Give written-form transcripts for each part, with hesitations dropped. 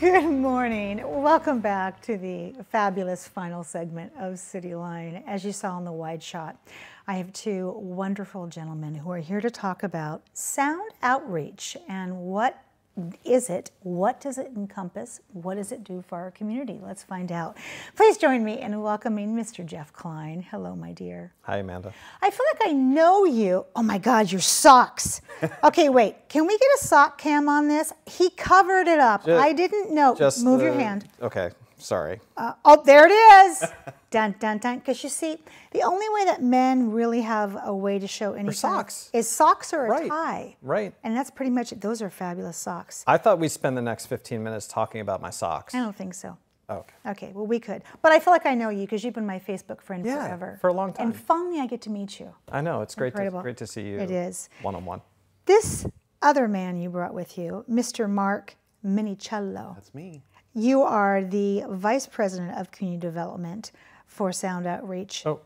Good morning. Welcome back to the fabulous final segment of CityLine. As you saw in the wide shot, I have two wonderful gentlemen who are here to talk about sound outreach and what is it? What does it encompass? What does it do for our community? Let's find out. Please join me in welcoming Mr. Jeff Klein. Hello, my dear. Hi, Amanda. I feel like I know you. Oh my God, your socks. Okay, wait. Can we get a sock cam on this? He covered it up. I didn't know. Just move your hand. Okay, sorry. Oh, there it is. Dun, dun, dun. Because you see, the only way that men really have a way to show any socks is socks or a tie. Right. And that's pretty much it. Those are fabulous socks. I thought we'd spend the next 15 minutes talking about my socks. I don't think so. Okay. Okay, well, we could. But I feel like I know you because you've been my Facebook friend forever. For a long time. And finally I get to meet you. I know. It's great to see you. It is. One-on-one. This other man you brought with you, Mr. Mark Minickiello. That's me. You are the Vice President of Community Development for Sound Outreach. Oh,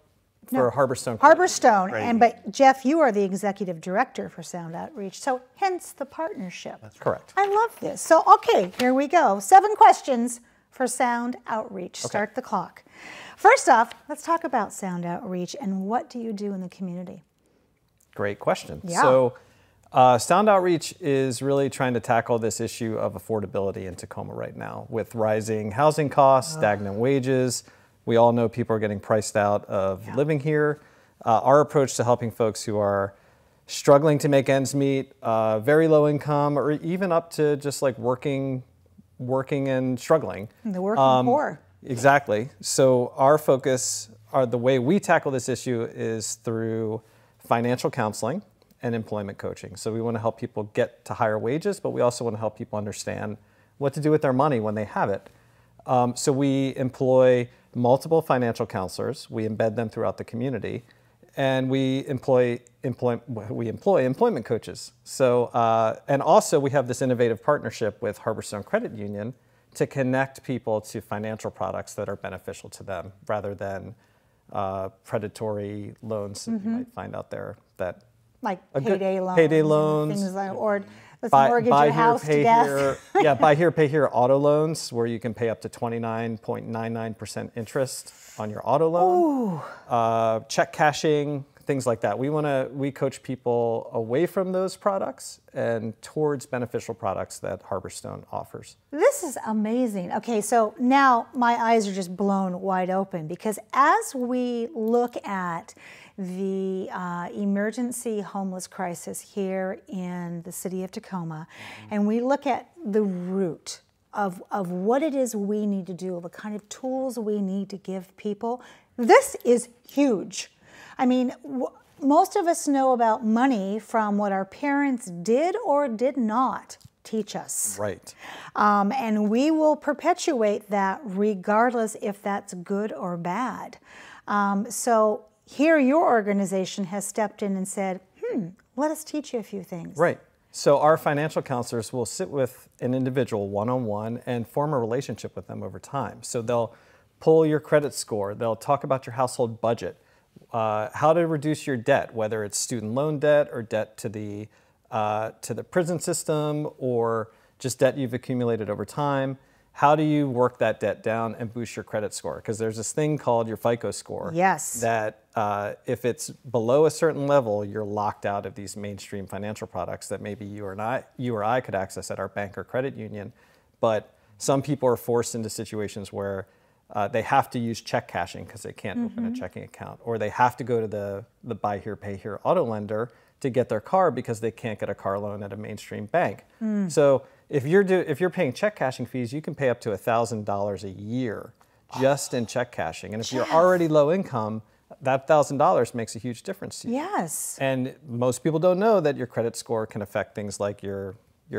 for Harborstone. Harborstone, but Jeff, you are the Executive Director for Sound Outreach, so hence the partnership. That's correct. I love this. So, okay, here we go. 7 questions for Sound Outreach. Okay. Start the clock. First off, let's talk about Sound Outreach and what do you do in the community? Great question. Yeah. So, Sound Outreach is really trying to tackle this issue of affordability in Tacoma right now with rising housing costs, stagnant wages. We all know people are getting priced out of living here. Our approach to helping folks who are struggling to make ends meet, very low income, or even up to just like working and struggling. The working poor. Exactly. So our focus, the way we tackle this issue is through financial counseling and employment coaching. So we want to help people get to higher wages, but we also want to help people understand what to do with their money when they have it. So we employ multiple financial counselors. We embed them throughout the community, and we employ employment coaches. So and also we have this innovative partnership with Harborstone Credit Union to connect people to financial products that are beneficial to them, rather than predatory loans that you might find out there that like payday loans. Payday loans. Things like, or let's mortgage your house to death. Yeah, buy here, pay here auto loans, where you can pay up to 29.99% interest on your auto loan. Check cashing, things like that. We coach people away from those products and towards beneficial products that Harborstone offers. This is amazing. Okay, so now my eyes are just blown wide open because as we look at the emergency homeless crisis here in the city of Tacoma, and we look at the root of what it is we need to do, the kind of tools we need to give people, this is huge. I mean, most of us know about money from what our parents did or did not teach us. Right. And we will perpetuate that regardless if that's good or bad. So here your organization has stepped in and said, let us teach you a few things. Right. So our financial counselors will sit with an individual one-on-one and form a relationship with them over time. So they'll pull your credit score. They'll talk about your household budget, how to reduce your debt, whether it's student loan debt or debt to the prison system or just debt you've accumulated over time. How do you work that debt down and boost your credit score? Because there's this thing called your FICO score. Yes. That if it's below a certain level, you're locked out of these mainstream financial products that maybe you or I could access at our bank or credit union. But some people are forced into situations where they have to use check cashing because they can't open a checking account, or they have to go to the buy here, pay here auto lender to get their car because they can't get a car loan at a mainstream bank. So if you're paying check cashing fees, you can pay up to $1,000 a year just in check cashing. And if you're already low income, that $1,000 makes a huge difference to you. Yes. And most people don't know that your credit score can affect things like your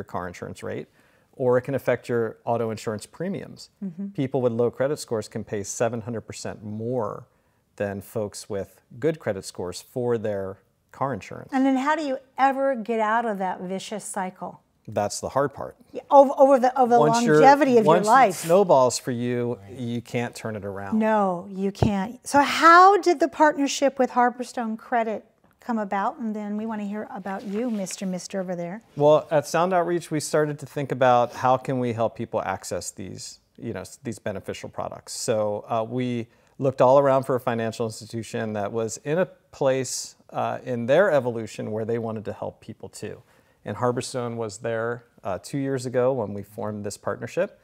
car insurance rate, or it can affect your auto insurance premiums. People with low credit scores can pay 700% more than folks with good credit scores for their car insurance. And then how do you ever get out of that vicious cycle? That's the hard part. Over the longevity of your life. Once it snowballs for you, you can't turn it around. No, you can't. So how did the partnership with Harborstone Credit come about? And then we want to hear about you, Mr. over there. Well, at Sound Outreach, we started to think about how can we help people access these, these beneficial products. So we looked all around for a financial institution that was in a place in their evolution where they wanted to help people too. And Harborstone was there 2 years ago when we formed this partnership.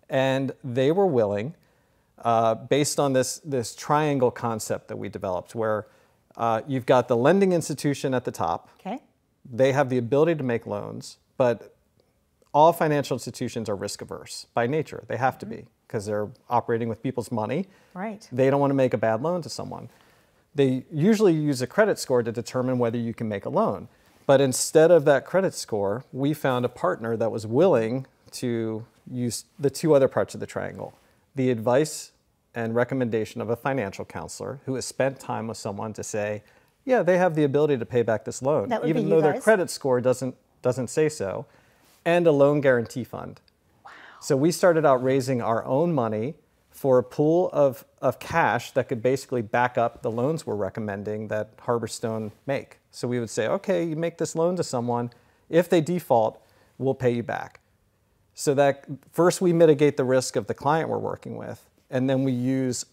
And they were willing, based on this triangle concept that we developed, where you've got the lending institution at the top. Okay. They have the ability to make loans, but all financial institutions are risk averse by nature. They have to be, because they're operating with people's money. Right. They don't want to make a bad loan to someone. They usually use a credit score to determine whether you can make a loan. But instead of that credit score, we found a partner that was willing to use the two other parts of the triangle: the advice and recommendation of a financial counselor who has spent time with someone to say, yeah, they have the ability to pay back this loan, That would even be though you their guys. credit score doesn't say so, and a loan guarantee fund. Wow. So we started out raising our own money for a pool of cash that could basically back up the loans we're recommending that Harborstone make. So we would say, okay, you make this loan to someone. If they default, we'll pay you back. So that first we mitigate the risk of the client we're working with, and then we use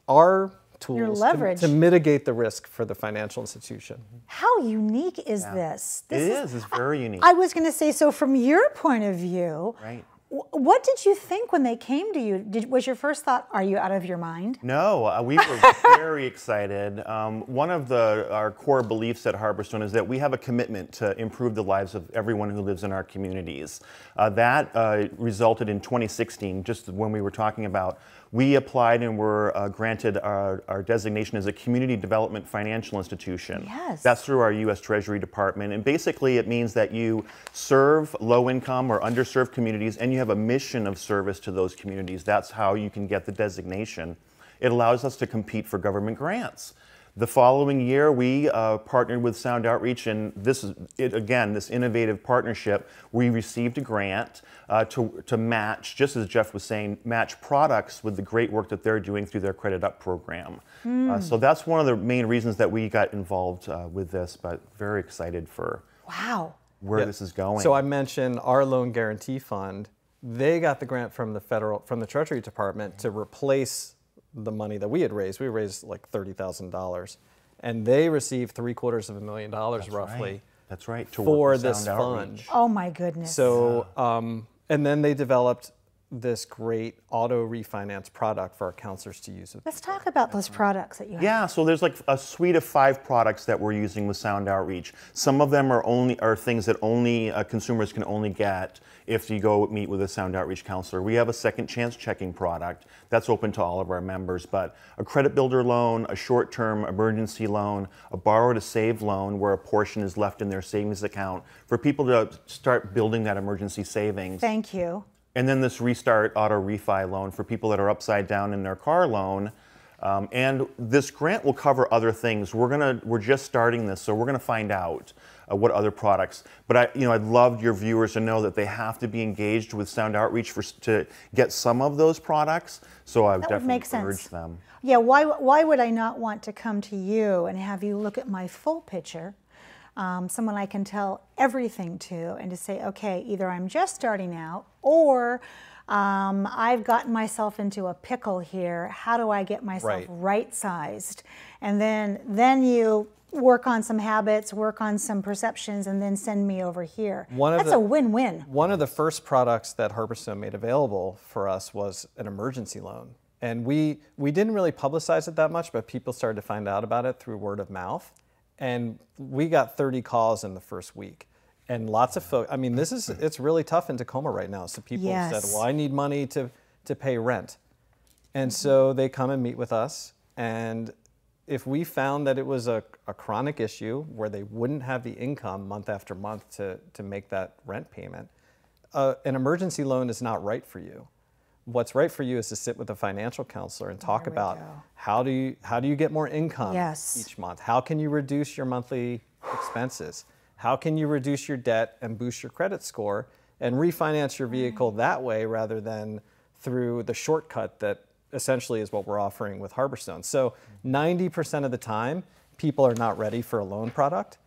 our tools leverage. to mitigate the risk for the financial institution. How unique is this? It is. It's very unique. I was going to say, so from your point of view, Right. What did you think when they came to you? Was your first thought, are you out of your mind? No, we were very excited. One of our core beliefs at Harborstone is that we have a commitment to improve the lives of everyone who lives in our communities. That resulted in 2016, just when we were talking about, we applied and were granted our designation as a community development financial institution. Yes. That's through our U.S. Treasury Department. And basically it means that you serve low-income or underserved communities, and you have a mission of service to those communities. That's how you can get the designation. It allows us to compete for government grants. The following year, we partnered with Sound Outreach, and this innovative partnership, we received a grant to match, just as Jeff was saying, match products with the great work that they're doing through their Credit Up program. So that's one of the main reasons that we got involved with this, but very excited for where this is going. So I mentioned our loan guarantee fund. They got the grant from the Treasury Department to replace the money that we had raised. We raised like $30,000, and they received $750,000 roughly. That's right. To for work with this Sound fund. Outreach. Oh my goodness. So, and then they developed this great auto refinance product for our counselors to use. Let's talk about those products that you have. Yeah, so there's like a suite of 5 products that we're using with Sound Outreach. Some of them are things that only consumers can only get if you go meet with a Sound Outreach counselor. We have a second chance checking product that's open to all of our members, but a credit builder loan, a short-term emergency loan, a borrow to save loan where a portion is left in their savings account for people to start building that emergency savings. Thank you. And then this Restart Auto Refi loan for people that are upside down in their car loan. And this grant will cover other things. We're just starting this, so we're gonna find out what other products. But I'd love your viewers to know that they have to be engaged with Sound Outreach to get some of those products. So I would definitely urge them. Yeah, why would I not want to come to you and have you look at my full picture? Someone I can tell everything to, and to say, okay, either I'm just starting out, or I've gotten myself into a pickle here. How do I get myself right-sized? And then you work on some habits, work on some perceptions, and then send me over here. That's a win-win. One of the first products that Harborstone made available for us was an emergency loan. And we didn't really publicize it that much, but people started to find out about it through word of mouth. And we got 30 calls in the first week. And lots of folks, I mean, it's really tough in Tacoma right now. So people said, well, I need money to pay rent. And so they come and meet with us. And if we found that it was a chronic issue where they wouldn't have the income month after month to make that rent payment, an emergency loan is not right for you. What's right for you is to sit with a financial counselor and talk about how do you get more income each month? How can you reduce your monthly expenses? How can you reduce your debt and boost your credit score and refinance your vehicle that way rather than through the shortcut that essentially is what we're offering with Harborstone. So 90% of the time, people are not ready for a loan product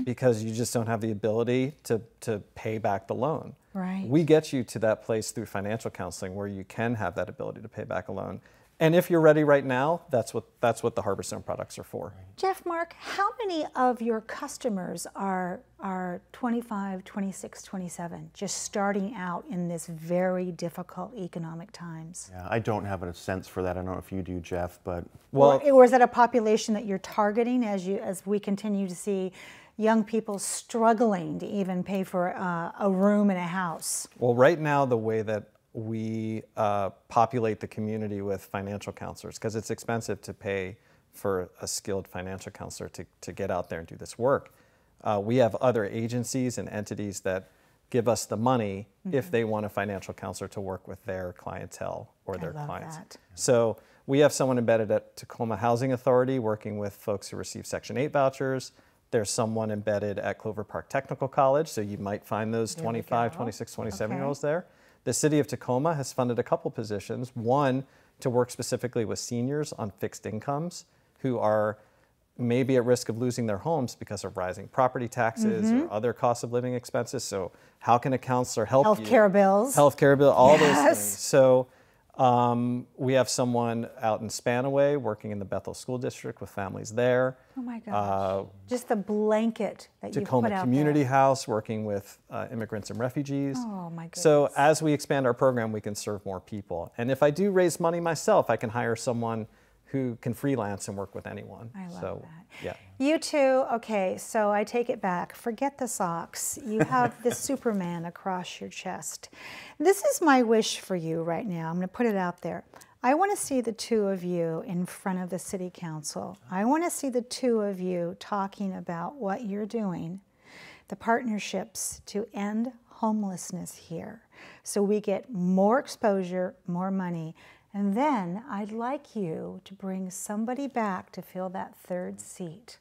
because you just don't have the ability to pay back the loan. Right. We get you to that place through financial counseling where you can have that ability to pay back a loan. And if you're ready right now, that's what the Harborstone products are for. Jeff, Mark, how many of your customers are 25, 26, 27, just starting out in this very difficult economic times? Yeah, I don't have a sense for that. I don't know if you do, Jeff, but or is that a population that you're targeting as we continue to see young people struggling to even pay for a room in a house? Well, right now, the way that we populate the community with financial counselors, because it's expensive to pay for a skilled financial counselor to get out there and do this work. We have other agencies and entities that give us the money if they want a financial counselor to work with their clientele or their clients. That. So we have someone embedded at Tacoma Housing Authority working with folks who receive Section 8 vouchers. There's someone embedded at Clover Park Technical College, so you might find those 25, 26, 27-year-olds there. The city of Tacoma has funded a couple positions, one to work specifically with seniors on fixed incomes who are maybe at risk of losing their homes because of rising property taxes or other cost of living expenses. So how can a counselor help you? Healthcare bills. Healthcare bill, all those things. So we have someone out in Spanaway working in the Bethel School District with families there. Oh my gosh. Just the blanket that you put Tacoma out Community there. House working with immigrants and refugees. Oh my goodness. So as we expand our program, we can serve more people. And if I do raise money myself, I can hire someone who can freelance and work with anyone. I love so, that. Yeah. You two, okay, so I take it back. Forget the socks. You have the Superman across your chest. This is my wish for you right now. I'm going to put it out there. I want to see the two of you in front of the city council. I want to see the two of you talking about what you're doing, the partnerships to end homelessness here, so we get more exposure, more money. And then I'd like you to bring somebody back to fill that third seat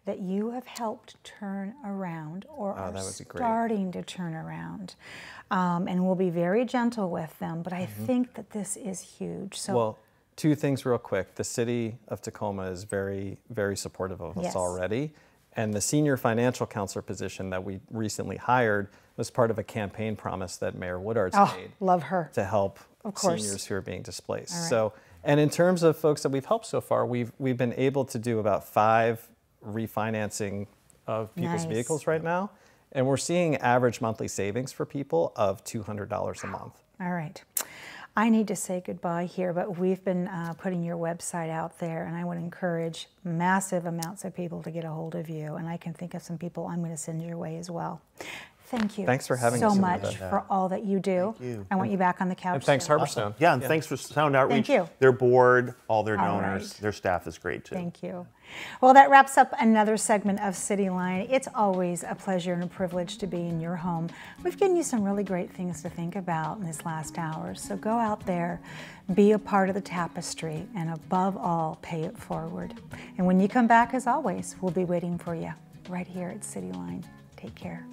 that you have helped turn around or are starting to turn around. And we'll be very gentle with them, but I think that this is huge. So, well, two things real quick. The city of Tacoma is very, very supportive of us already. And the senior financial counselor position that we recently hired was part of a campaign promise that Mayor Woodard's made. Love her. To help seniors who are being displaced. Right. So, and in terms of folks that we've helped so far, we've been able to do about 5 refinancing of people's vehicles right now. And we're seeing average monthly savings for people of $200 a month. All right. I need to say goodbye here, but we've been putting your website out there, and I would encourage massive amounts of people to get a hold of you. And I can think of some people I'm going to send your way as well. Thank you. Thanks for having us so much for all that you do. Thank you. I want you back on the couch. And thanks, Harborstone. Yeah, and thanks for Sound Outreach. Thank you. Their board, all their donors, their staff is great too. Thank you. Well, that wraps up another segment of CityLine. It's always a pleasure and a privilege to be in your home. We've given you some really great things to think about in this last hour. So go out there, be a part of the tapestry, and above all, pay it forward. And when you come back, as always, we'll be waiting for you right here at CityLine. Take care.